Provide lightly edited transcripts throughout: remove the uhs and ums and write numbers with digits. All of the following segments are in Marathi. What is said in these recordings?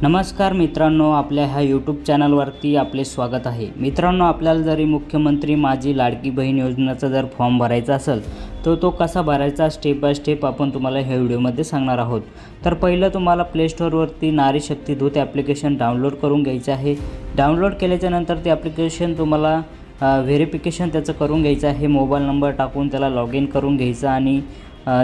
नमस्कार मित्रांनो, आपल्या ह्या यूट्यूब चॅनलवरती आपले स्वागत आहे। मित्रांनो, आपल्याला जरी मुख्यमंत्री माझी लाडकी बहीण योजनेचा जर फॉर्म भरायचा असेल तर तो कसा भरायचा स्टेप बाय स्टेप आपण तुम्हाला ह्या व्हिडिओमध्ये सांगणार आहोत। तर पहिलं तुम्हाला प्ले स्टोअरवरती नारी शक्ती दूत ॲप्लिकेशन डाउनलोड करून घ्यायचे आहे। डाउनलोड केल्याच्या नंतर ते ॲप्लिकेशन तुम्हाला व्हेरिफिकेशन त्याचं करून घ्यायचं आहे। मोबाईल नंबर टाकून त्याला लॉग इन करून घ्यायचं आणि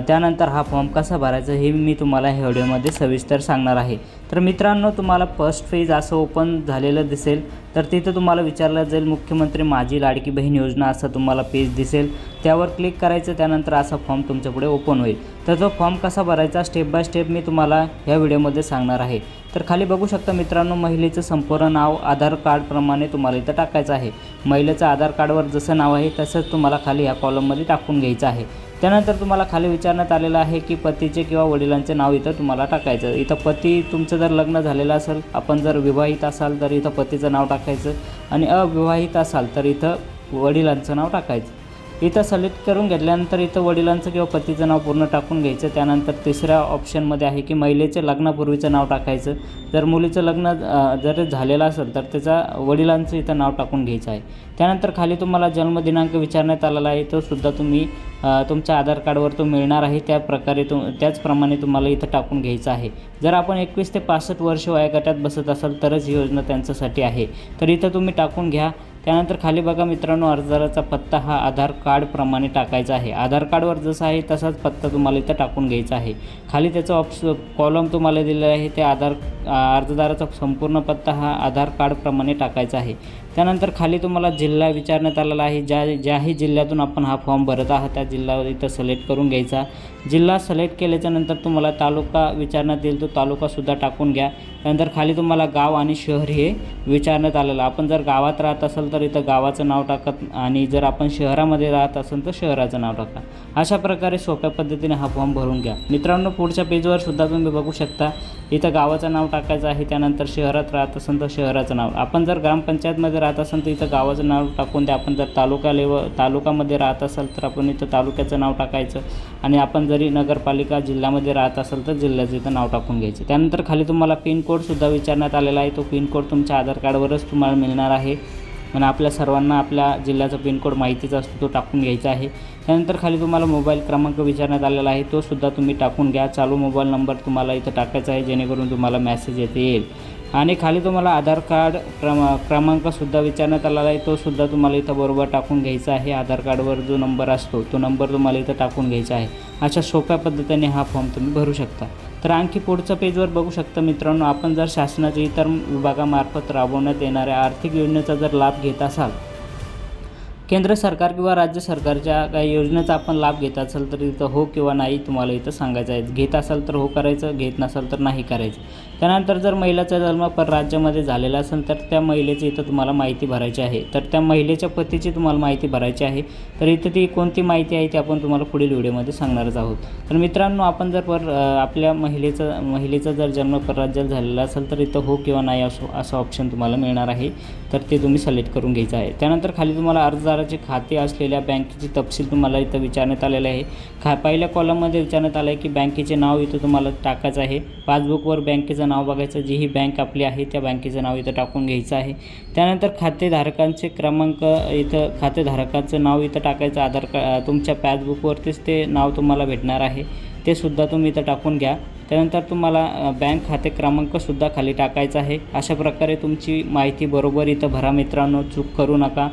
त्यानंतर हा फॉर्म कसा भरायचा हे मी तुम्हाला ह्या व्हिडिओमध्ये सविस्तर सांगणार आहे। तर मित्रांनो, तुम्हाला फर्स्ट पेज असं ओपन झालेलं दिसेल, तर तिथे तुम्हाला विचारलं जाईल मुख्यमंत्री माझी लाडकी बहीण योजना असं तुम्हाला पेज दिसेल, त्यावर क्लिक करायचं। त्यानंतर असा फॉर्म तुमच्यापुढे ओपन होईल। तर तो फॉर्म कसा भरायचा स्टेप बाय स्टेप मी तुम्हाला ह्या व्हिडिओमध्ये सांगणार आहे। तर खाली बघू शकता मित्रांनो, महिलेचं संपूर्ण नाव आधार कार्डप्रमाणे तुम्हाला इथं टाकायचं आहे। महिलेचं आधार कार्डवर जसं नाव आहे तसंच तुम्हाला खाली ह्या कॉलममध्ये टाकून घ्यायचं आहे। त्यानंतर तुम्हाला खाली विचारण्यात आलेलं आहे की पतीचे किंवा वडिलांचे नाव इथं तुम्हाला टाकायचं। इथं पती तुमचं जर लग्न झालेलं असेल, आपण जर विवाहित असाल तर इथं पतीचं नाव टाकायचं आणि अविवाहित असाल तर इथं वडिलांचं नाव टाकायचं। इथं सिलेक्ट करून घेतल्यानंतर इथं वडिलांचं किंवा पतीचं नाव पूर्ण टाकून घ्यायचं। त्यानंतर तिसऱ्या ऑप्शनमध्ये आहे की महिलेचे लग्नापूर्वीचं नाव टाकायचं। जर मुलीचं लग्न जर झालेलं असेल तर त्याचा वडिलांचं इथं नाव टाकून घ्यायचं आहे। त्यानंतर खाली तुम्हाला जन्मदिनांक विचारण्यात आलेला आहे, तो सुद्धा तुम्ही तुमच्या आधार कार्डवर तो मिळणार आहे त्याचप्रमाणे तुम्हाला इथं टाकून घ्यायचं आहे। जर आपण 21 ते 65 वर्ष वयोगटात बसत असाल तरच ही योजना त्यांच्यासाठी आहे, तर इथं तुम्ही टाकून घ्या। त्यानंतर खाली बघा मित्रांनो, अर्जदाराचा पत्ता हा आधार कार्डप्रमाणे टाकायचा आहे। आधार कार्डवर जसा आहे तसाच पत्ता तुम्हाला इथं टाकून घ्यायचा आहे। खाली त्याचं कॉलम तुम्हाला दिलेलं आहे, ते अर्जदाराचा संपूर्ण पत्ता हा आधार कार्डप्रमाणे टाकायचा आहे। त्यानंतर खाली तुम्हाला जिल्हा विचारण्यात आलेला आहे, ज्याही जिल्ह्यातून आपण हा फॉर्म भरत आहात त्या जिल्ह्यावर इथं सिलेक्ट करून घ्यायचा। जिल्हा सिलेक्ट केल्याच्यानंतर तुम्हाला तालुका विचारण्यात येईल, तो तालुकासुद्धा टाकून घ्या। त्यानंतर खाली तुम्हाला गाव आणि शहर हे विचारण्यात आलेलं। आपण जर गावात राहत असाल तर इथं गावाचं नाव टाकत आणि जर आपण शहरामध्ये राहत असेल तर शहराचं नाव टाका। अशा प्रकारे सोप्या पद्धतीने हा फॉर्म भरून घ्या। मित्रांनो, पुढच्या पेजवर सुद्धा तुम्ही बघू शकता, इथं गावाचं नाव टाकायचं आहे। त्यानंतर शहरात राहत असेल तर शहराचं नाव, आपण जर ग्रामपंचायतमध्ये राहत असेल तर इथं गावाचं नाव टाकून द्या। आपण जर तालुक्यामध्ये राहत असाल तर आपण इथं तालुक्याचं नाव टाकायचं आणि आपण जरी नगरपालिका जिल्ह्यामध्ये राहत असाल तर जिल्ह्याचं इथं नाव टाकून घ्यायचं। त्यानंतर खाली तुम्हाला पिनकोडसुद्धा विचारण्यात आलेला आहे, तो पिनकोड तुमच्या आधार कार्डवरच तुम्हाला मिळणार आहे आणि आपल्या सर्वांना आपल्या जिल्ह्याचा पिनकोड माहितीच असतो, तो टाकून घ्यायचा आहे। त्यानंतर खाली तुम्हाला मोबाईल क्रमांक विचारण्यात आलेला आहे, तो सुद्धा तुम्ही टाकून घ्या। चालू मोबाईल नंबर तुम्हाला इथं टाकायचा आहे जेणेकरून तुम्हाला मेसेज येईल। आणि खाली तुम्हाला आधार कार्ड क्रमांकसुद्धा विचारण्यात आलेला आहे, तो सुद्धा तुम्हाला इथं बरोबर टाकून घ्यायचा आहे। आधार कार्डवर जो नंबर असतो तो नंबर तुम्हाला इथं टाकून घ्यायचा आहे। अशा सोप्या पद्धतीने हा फॉर्म तुम्ही भरू शकता। तर आणखी पुढचं पेजवर बघू शकता मित्रांनो, आपण जर शासनाच्या इतर विभागामार्फत राबवण्यात येणाऱ्या आर्थिक योजनेचा जर लाभ घेत असाल, केंद्र सरकार किंवा राज्य सरकारच्या काही योजनेचा आपण लाभ घेत असाल तर इथं हो किंवा नाही तुम्हाला इथं सांगायचं आहे। घेत असाल तर हो करायचं, घेत नसाल तर नाही करायचं। त्यानंतर जर महिलेचा जन्म परराज्यामध्ये झालेला असेल तर त्या महिलेची इथं तुम्हाला माहिती भरायची आहे। तर त्या महिलेच्या पतीची तुम्हाला माहिती भरायची आहे। तर इथं ती कोणती माहिती आहे ती आपण तुम्हाला पुढील व्हिडिओमध्ये सांगणारच आहोत। तर मित्रांनो, आपण जर आपल्या महिलेचा जर जन्म परराज्यात झालेला असेल तर इथं हो किंवा नाही असं ऑप्शन तुम्हाला मिळणार आहे, तर ते तुम्ही सिलेक्ट करून घ्यायचं आहे। त्यानंतर खाली तुम्हाला अर्जदाराचे खाते असलेल्या बँकेची तपशील तुम्हाला इथं विचारण्यात आलेले आहे। पहिल्या कॉलममध्ये विचारण्यात आलं आहे की बँकेचे नाव इथं तुम्हाला टाकायचं आहे। पासबुकवर बँकेचं नाव बघायचं, जी ही बँक आपली आहे त्या बँकेचं नाव इथं टाकून घ्यायचं आहे। त्यानंतर खातेधारकांचे क्रमांक इथं खातेधारकाचं नाव इथं टाकायचं। तुमच्या पासबुकवरतीच ते नाव तुम्हाला भेटणार आहे, ते सुद्धा तुम्ही इथं टाकून घ्या। त्यानंतर तुम्हाला बँक खाते क्रमांकसुद्धा खाली टाकायचा आहे। अशा प्रकारे तुमची माहिती बरोबर इथं भरा मित्रांनो, चूक करू नका।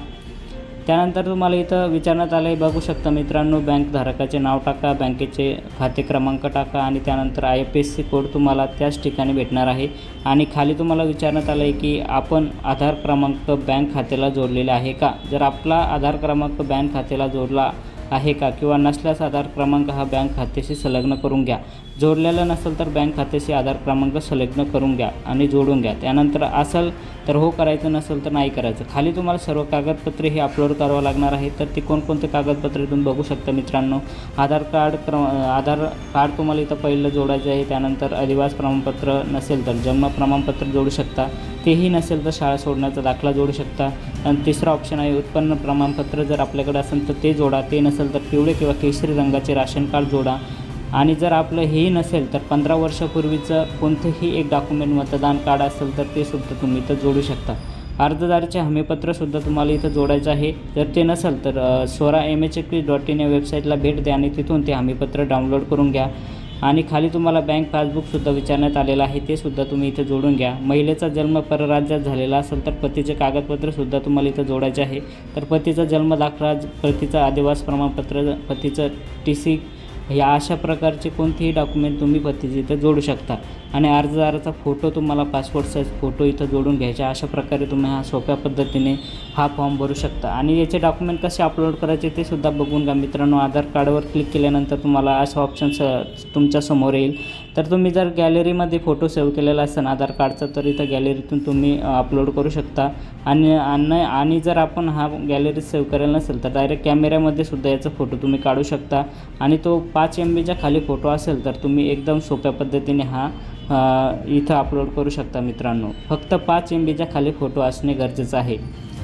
त्यानंतर तुम्हाला इथं विचारण्यात आलं आहे, बघू शकता मित्रांनो, बँक धारकाचे नाव टाका, बँकेचे खाते क्रमांक टाका आणि त्यानंतर IFSC कोड तुम्हाला त्याच ठिकाणी भेटणार आहे। आणि खाली तुम्हाला विचारण्यात आलं आहे की आपण आधार क्रमांक बँक खात्याला जोडलेला आहे का। जर आपला आधार क्रमांक बँक खात्याला जोडला आहे का किंवा नसल्यास आधार क्रमांक हा बँक खात्याशी संलग्न करून घ्या। जोडलेला नसेल तर बँक खात्याशी आधार क्रमांक संलग्न करून घ्या आणि जोडून घ्या। त्यानंतर असेल तर हो करायचं, नसेल तर नाही करायचं। खाली तुम्हाला सर्व कागदपत्रे हे अपलोड करावं लागणार आहे। तर ती कोणकोणते कागदपत्रे तुम्ही बघू शकता मित्रांनो, आधार कार्ड तुम्हाला इथं पहिलं जोडायचं आहे। त्यानंतर अधिवास प्रमाणपत्र नसेल तर जन्म प्रमाणपत्र जोडू शकता, तेही नसेल तर शाळा सोडण्याचा दाखला जोडू शकता। आणि तिसरा ऑप्शन आहे उत्पन्न प्रमाणपत्र, जर आपल्याकडे असेल तर ते जोडा, ते नसेल तर पिवळे किंवा केशरी रंगाचे राशन कार्ड जोडा। आणि जर आपलं हेही नसेल तर 15 वर्षापूर्वीचं कोणतेही एक डॉक्युमेंट मतदान कार्ड असेल तर ते सुद्धा तुम्ही इथं जोडू शकता. अर्जदाराचे हमीपत्रसुद्धा तुम्हाला इथं जोडायचं आहे. जर ते नसेल तर swara.mhq.in या वेबसाईटला भेट द्या आणि तिथून ते हमीपत्र डाउनलोड करून घ्या. आणि खाली तुम्हाला बँक पासबुकसुद्धा विचारण्यात आलेलं आहे, ते सुद्धा तुम्ही इथं जोडून घ्या. महिलेचा जन्म परराज्यात झालेला असेल तर पतीचे कागदपत्रसुद्धा तुम्हाला इथं जोडायचे आहे. तर पतीचा जन्म दाखला, पतीचं अधिवास प्रमाणपत्र, पतीचं TC या अशा प्रकारचे कोणतेही डॉक्युमेंट तुम्ही पतीचे इथं जोडू शकता. आणि अर्जदाराचा फोटो तुम्हाला पासपोर्ट साईज फोटो इथं जोडून घ्यायचा. अशा प्रकारे तुम्ही हा सोप्या पद्धतीने हा फॉर्म भरू शकता. आणि याचे डॉक्युमेंट कसे अपलोड करायचे ते सुद्धा बघून घ्या मित्रांनो. आधार कार्डवर क्लिक केल्यानंतर तुम्हाला असा ऑप्शन्स तुमच्या समोर येईल. तर तुम्ही जर गॅलरीमध्ये फोटो सेव्ह केलेला असेल आधार कार्डचा तर इथं गॅलरीतून तुम्ही अपलोड करू शकता. आणि जर आपण हा गॅलरीत सेव्ह करायला नसेल तर डायरेक्ट कॅमेऱ्यामध्ये सुद्धा याचा फोटो तुम्ही काढू शकता. आणि तो 5 MBच्या खाली फोटो असेल तर तुम्ही एकदम सोप्या पद्धतीने हा इथं अपलोड करू शकता मित्रांनो. फक्त 5 MBच्या खाली फोटो असणे गरजेचं आहे.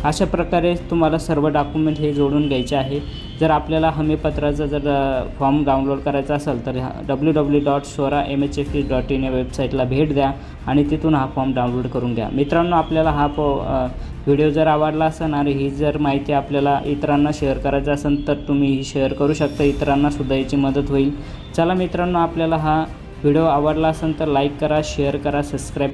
अशा प्रकारे तुम्हाला सर्व डॉक्युमेंट हे जोडून घ्यायचे आहे. जर आपल्याला हमीपत्राचा जर फॉर्म डाउनलोड करायचा असेल तर www.swara.mhq.in या वेबसाईटला भेट द्या आणि तिथून हा फॉर्म डाउनलोड करून घ्या. मित्रांनो, आपल्याला हा व्हिडिओ जर आवडला असेल आणि ही जर माहिती आपल्याला इतरांना शेअर करायची असेल तर तुम्ही ही शेअर करू शकता. इतरांनासुद्धा याची मदत होईल. चला मित्रांनो, आपल्याला हा व्हिडिओ आवडला असेल तर लाईक करा, शेअर करा, सबस्क्राईब